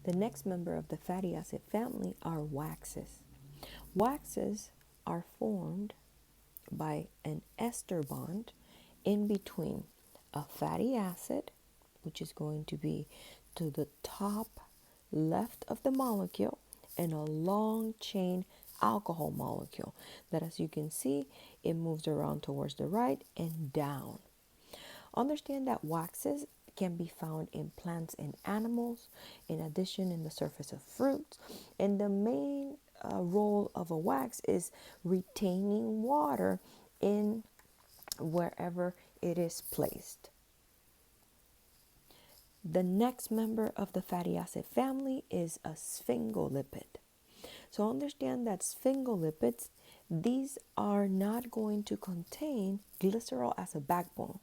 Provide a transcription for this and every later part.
The next member of the fatty acid family are waxes. Waxes are formed by an ester bond in between a fatty acid, which is going to be to the top left of the molecule, and a long chain alcohol molecule that, as you can see, it moves around towards the right and down. Understand that waxes can be found in plants and animals, in addition in the surface of fruits, and the main role of a wax is retaining water in wherever it is placed. The next member of the fatty acid family is a sphingolipid. So understand that sphingolipids, these are not going to contain glycerol as a backbone.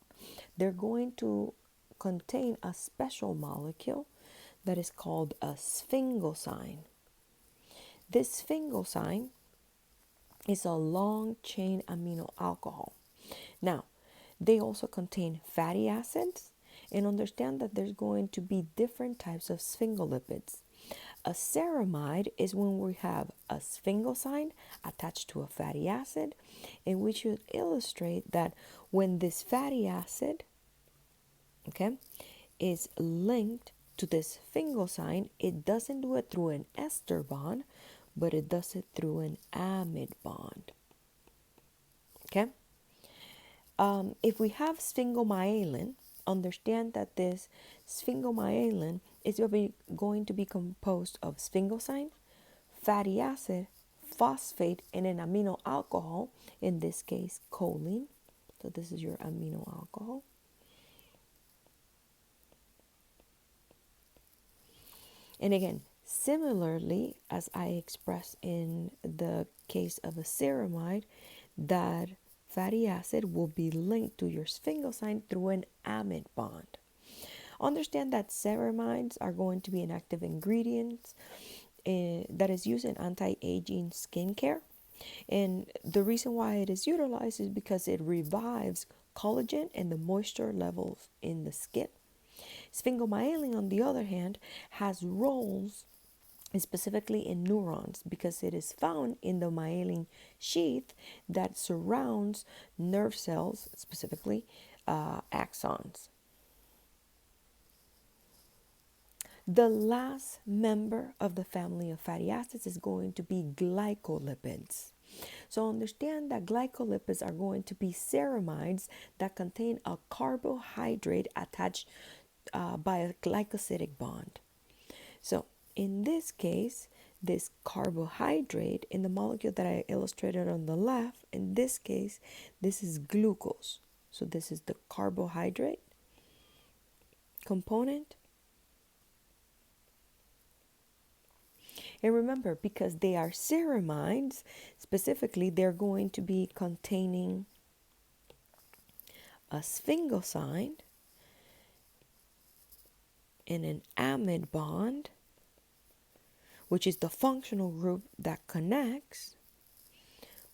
They're going to contain a special molecule that is called a sphingosine. This sphingosine is a long chain amino alcohol. Now, they also contain fatty acids, and understand that there's going to be different types of sphingolipids. A ceramide is when we have a sphingosine attached to a fatty acid, and we should illustrate that when this fatty acid, is linked to this sphingosine, it doesn't do it through an ester bond, but it does it through an amide bond. If we have sphingomyelin, understand that this sphingomyelin is going to be composed of sphingosine, fatty acid, phosphate, and an amino alcohol, in this case choline. So this is your amino alcohol. And again, similarly, as I expressed in the case of a ceramide, that fatty acid will be linked to your sphingosine through an amide bond. Understand that ceramides are going to be an active ingredient that is used in anti-aging skincare. And the reason why it is utilized is because it revives collagen and the moisture levels in the skin. Sphingomyelin, on the other hand, has roles specifically in neurons because it is found in the myelin sheath that surrounds nerve cells, specifically axons. The last member of the family of fatty acids is going to be glycolipids. So understand that glycolipids are going to be ceramides that contain a carbohydrate attached by a glycosidic bond. So in this case, this carbohydrate in the molecule that I illustrated on the left, in this case, this is glucose. So this is the carbohydrate component. And remember, because they are ceramides, specifically, they're going to be containing a sphingosine and an amide bond, which is the functional group that connects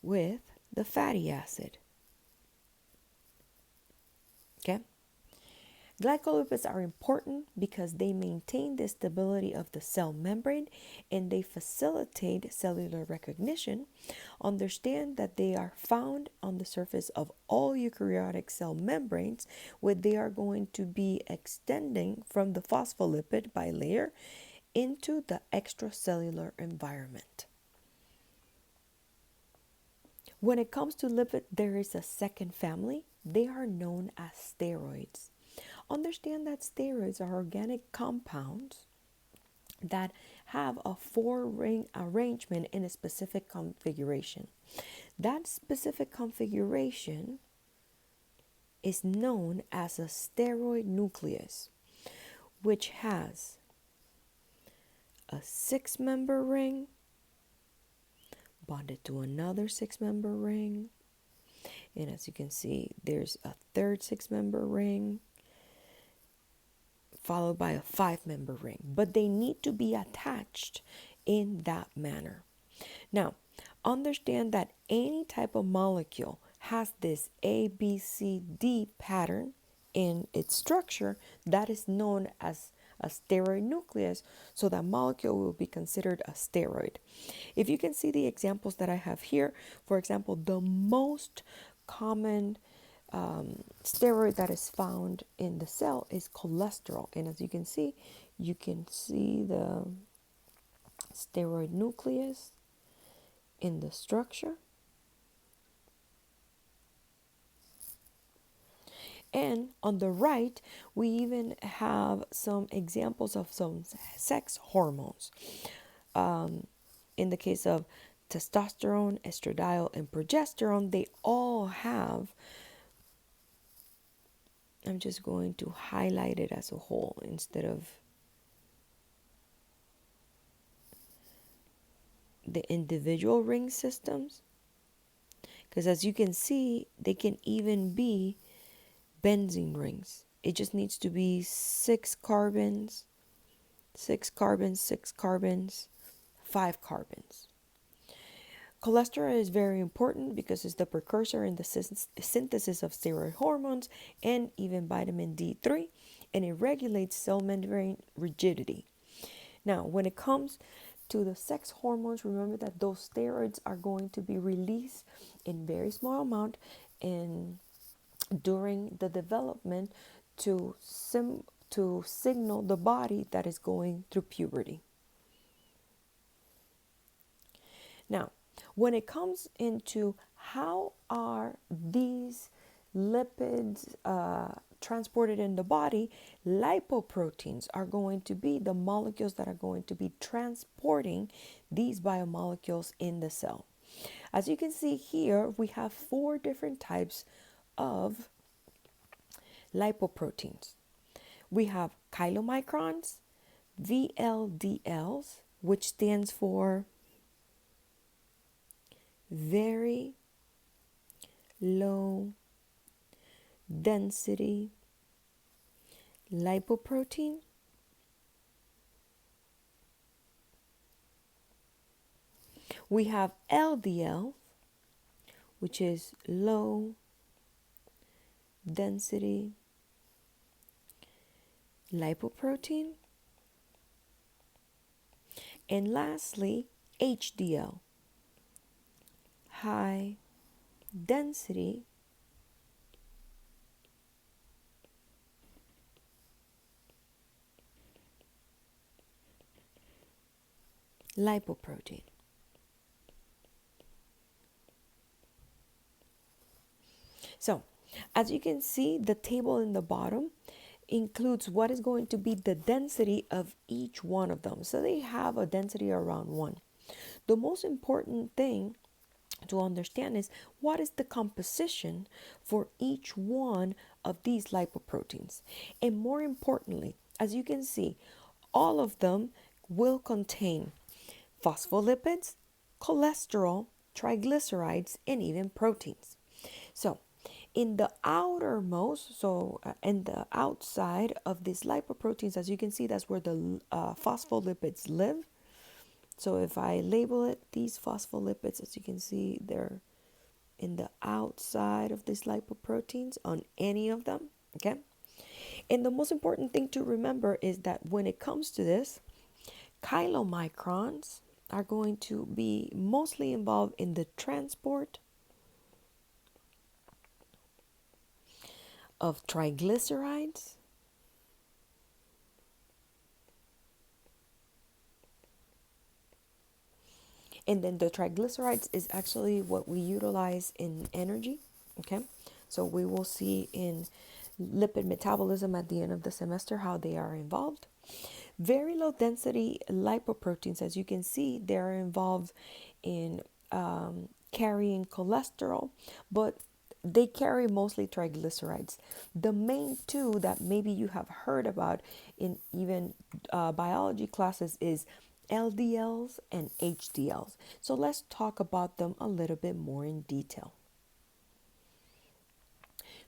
with the fatty acid. Okay? Glycolipids are important because they maintain the stability of the cell membrane and they facilitate cellular recognition. Understand that they are found on the surface of all eukaryotic cell membranes, where they are going to be extending from the phospholipid bilayer into the extracellular environment. When it comes to lipid, there is a second family. They are known as steroids. Understand that steroids are organic compounds that have a 4-ring arrangement in a specific configuration. That specific configuration is known as a steroid nucleus, which has a 6-member ring bonded to another 6-member ring. And as you can see, there's a third 6-member ring followed by a 5-member ring, but they need to be attached in that manner. Now, understand that any type of molecule has this ABCD pattern in its structure that is known as a steroid nucleus, so that molecule will be considered a steroid. If you can see the examples that I have here, for example, the most common steroid that is found in the cell is cholesterol. And as you can see the steroid nucleus in the structure. And on the right, we even have some examples of some sex hormones. In the case of testosterone, estradiol, and progesterone, they all have, I'm just going to highlight it as a whole instead of the individual ring systems. Because as you can see, they can even be benzene rings. It just needs to be 6 carbons, 6 carbons, 6 carbons, 5 carbons. Cholesterol is very important because it's the precursor in the synthesis of steroid hormones and even vitamin D3, and it regulates cell membrane rigidity. Now, when it comes to the sex hormones, remember that those steroids are going to be released in very small amount during the development to signal the body that is going through puberty. Now, when it comes into how are these lipids transported in the body, lipoproteins are going to be the molecules that are going to be transporting these biomolecules in the cell. As you can see here, we have 4 different types of lipoproteins. We have chylomicrons, VLDLs, which stands for very low density lipoprotein. We have LDL, which is low density lipoprotein. And lastly, HDL, high density lipoprotein. So, as you can see, the table in the bottom includes what is going to be the density of each one of them. So they have a density around 1. The most important thing to understand is what is the composition for each one of these lipoproteins. And more importantly, as you can see, all of them will contain phospholipids, cholesterol, triglycerides, and even proteins. So in the outermost, in the outside of these lipoproteins, as you can see, that's where the phospholipids live. So if I label it, these phospholipids, as you can see, they're in the outside of these lipoproteins on any of them, okay? And the most important thing to remember is that when it comes to this, chylomicrons are going to be mostly involved in the transport of triglycerides, and then the triglycerides is actually what we utilize in energy, okay? So we will see in lipid metabolism at the end of the semester how they are involved. Very low density lipoproteins, as you can see, they are involved in carrying cholesterol, but they carry mostly triglycerides. The main 2 that maybe you have heard about in even biology classes is LDLs and HDLs. So let's talk about them a little bit more in detail.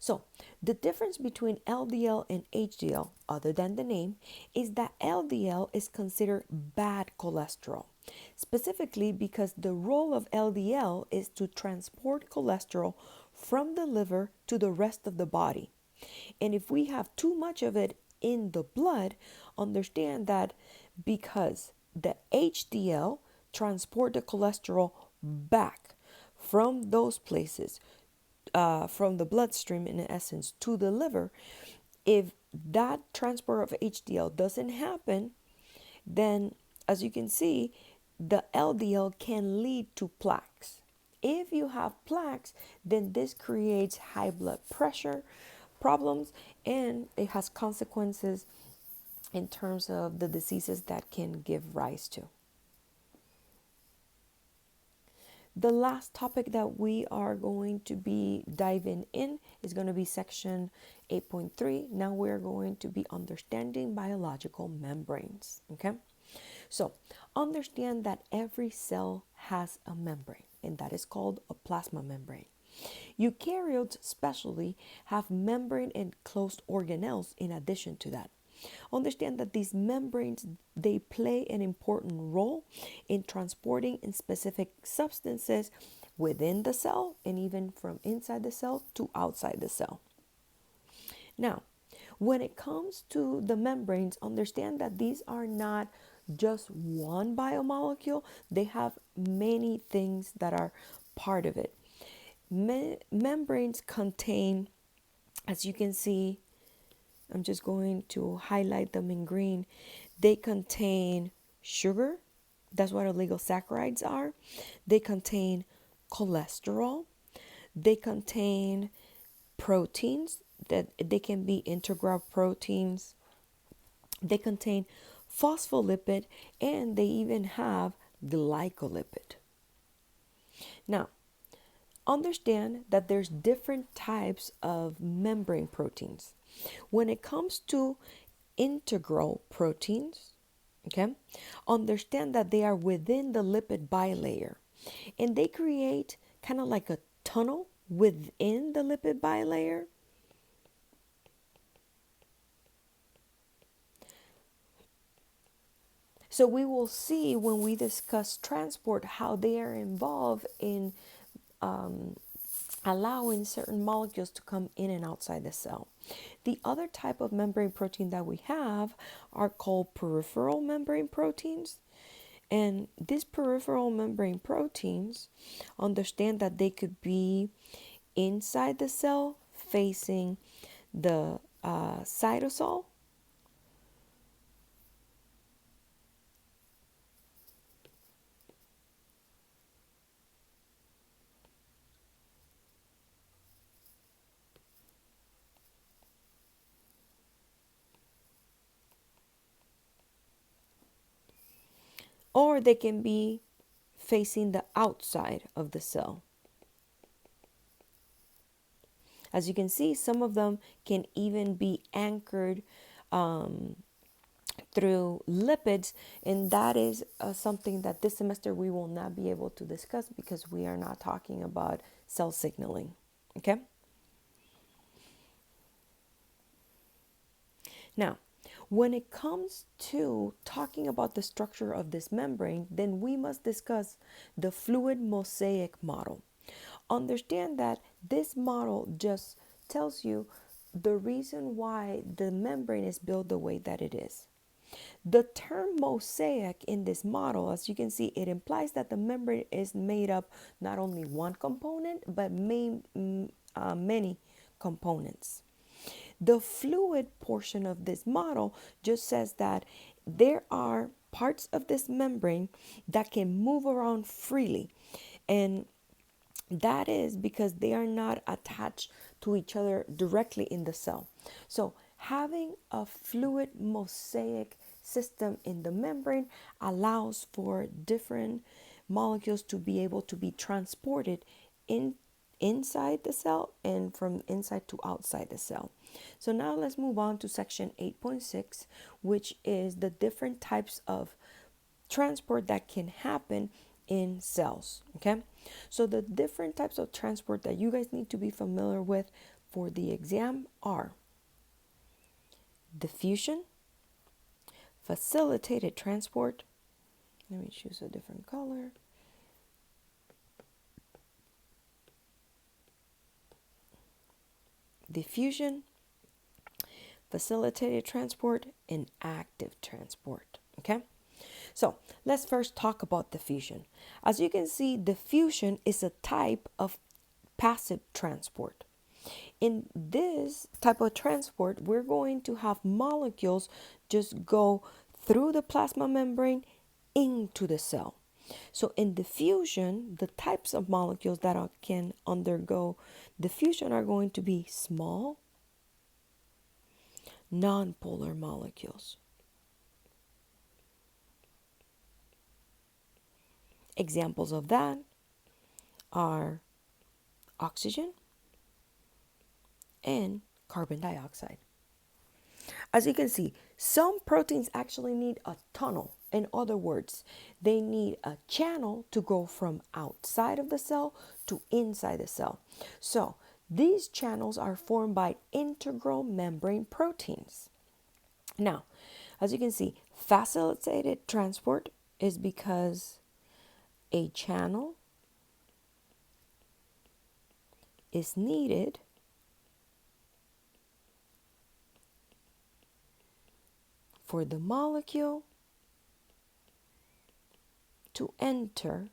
So the difference between LDL and HDL, other than the name, is that LDL is considered bad cholesterol, specifically because the role of LDL is to transport cholesterol from the liver to the rest of the body. And if we have too much of it in the blood, understand that because the HDL transport the cholesterol back from those places, from the bloodstream in essence to the liver, if that transport of HDL doesn't happen, then as you can see, the LDL can lead to plaques. If you have plaques, then this creates high blood pressure problems, and it has consequences in terms of the diseases that can give rise to. The last topic that we are going to be diving in is going to be section 8.3. Now we're going to be understanding biological membranes. Okay, so understand that every cell has a membrane, and that is called a plasma membrane. Eukaryotes especially have membrane enclosed organelles in addition to that. Understand that these membranes, they play an important role in transporting in specific substances within the cell and even from inside the cell to outside the cell. Now, when it comes to the membranes, understand that these are not just one biomolecule. They have many things that are part of it. Membranes contain, as you can see, I'm just going to highlight them in green. They contain sugar. That's what oligosaccharides are. They contain cholesterol. They contain proteins, that they can be integral proteins. They contain phospholipid, and they even have glycolipid. Now, understand that there's different types of membrane proteins. When it comes to integral proteins, okay, understand that they are within the lipid bilayer, and they create kind of like a tunnel within the lipid bilayer. So we will see when we discuss transport how they are involved in allowing certain molecules to come in and outside the cell. The other type of membrane protein that we have are called peripheral membrane proteins. And these peripheral membrane proteins, understand that they could be inside the cell facing the cytosol, or they can be facing the outside of the cell. As you can see, some of them can even be anchored through lipids, and that is something that this semester we will not be able to discuss because we are not talking about cell signaling. Okay? Now, when it comes to talking about the structure of this membrane, then we must discuss the fluid mosaic model. Understand that this model just tells you the reason why the membrane is built the way that it is. The term mosaic in this model, as you can see, it implies that the membrane is made up not only one component, but many components. The fluid portion of this model just says that there are parts of this membrane that can move around freely, and that is because they are not attached to each other directly in the cell. So having a fluid mosaic system in the membrane allows for different molecules to be able to be transported inside the cell and from inside to outside the cell. So now let's move on to section 8.6, which is the different types of transport that can happen in cells. Okay, so the different types of transport that you guys need to be familiar with for the exam are diffusion, facilitated transport. Let me choose a different color. Diffusion, facilitated transport, and active transport. Okay? So let's first talk about diffusion. As you can see, diffusion is a type of passive transport. In this type of transport, we're going to have molecules just go through the plasma membrane into the cell. So in diffusion, the types of molecules that can undergo diffusion are going to be small, nonpolar molecules. Examples of that are oxygen and carbon dioxide. As you can see, some proteins actually need a tunnel. In other words, they need a channel to go from outside of the cell to inside the cell. So these channels are formed by integral membrane proteins. Now, as you can see, facilitated transport is because a channel is needed for the molecule to enter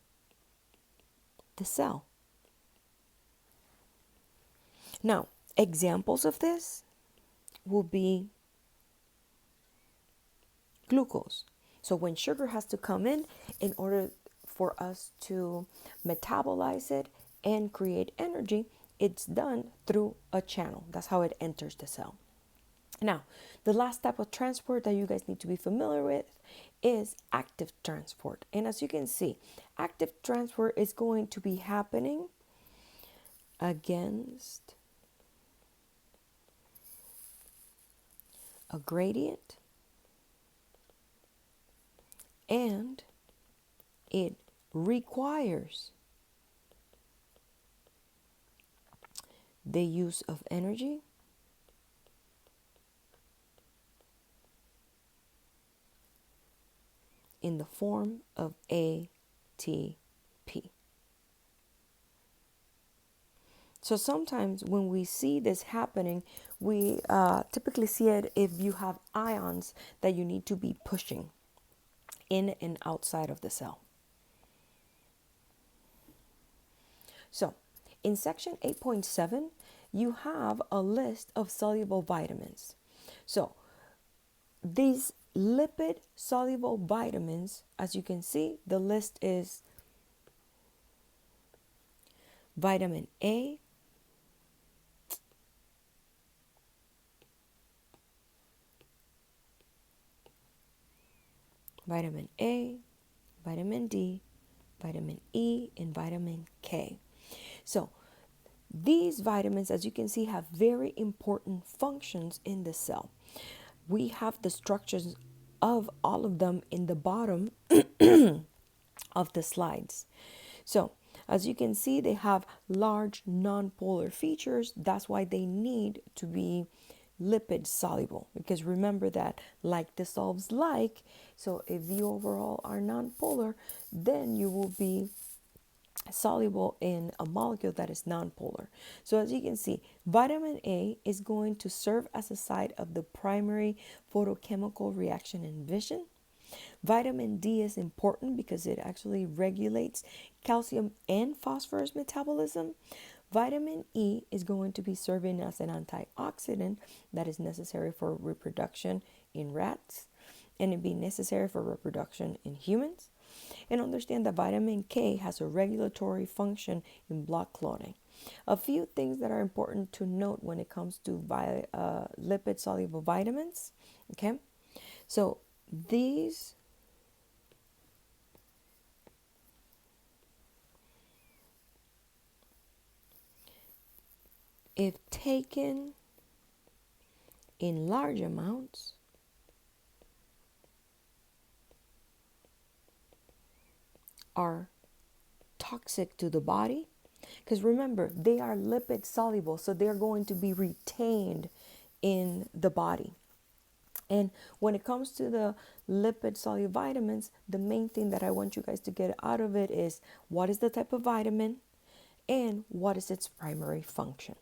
the cell. Now, examples of this will be glucose. So when sugar has to come in order for us to metabolize it and create energy, it's done through a channel. That's how it enters the cell. Now, the last type of transport that you guys need to be familiar with is active transport. And as you can see, active transport is going to be happening against a gradient, and it requires the use of energy in the form of ATP. So sometimes when we see this happening, we typically see it if you have ions that you need to be pushing in and outside of the cell. So in section 8.7, you have a list of soluble vitamins. So these lipid soluble vitamins, as you can see, the list is vitamin A, vitamin A, vitamin D, vitamin E, and vitamin K. So these vitamins, as you can see, have very important functions in the cell. We have the structures of all of them in the bottom of the slides. So as you can see, they have large non-polar features. That's why they need to be lipid soluble, because remember that like dissolves like. So if you overall are non-polar, then you will be soluble in a molecule that is non-polar. So as you can see, vitamin A is going to serve as a site of the primary photochemical reaction in vision. Vitamin D is important because it actually regulates calcium and phosphorus metabolism. Vitamin E is going to be serving as an antioxidant that is necessary for reproduction in rats, and it be necessary for reproduction in humans. And understand that vitamin K has a regulatory function in blood clotting. A few things that are important to note when it comes to lipid soluble vitamins. Okay, so these if taken in large amounts, are toxic to the body, because remember, they are lipid soluble, so they're going to be retained in the body. And when it comes to the lipid soluble vitamins, the main thing that I want you guys to get out of it is what is the type of vitamin and what is its primary function.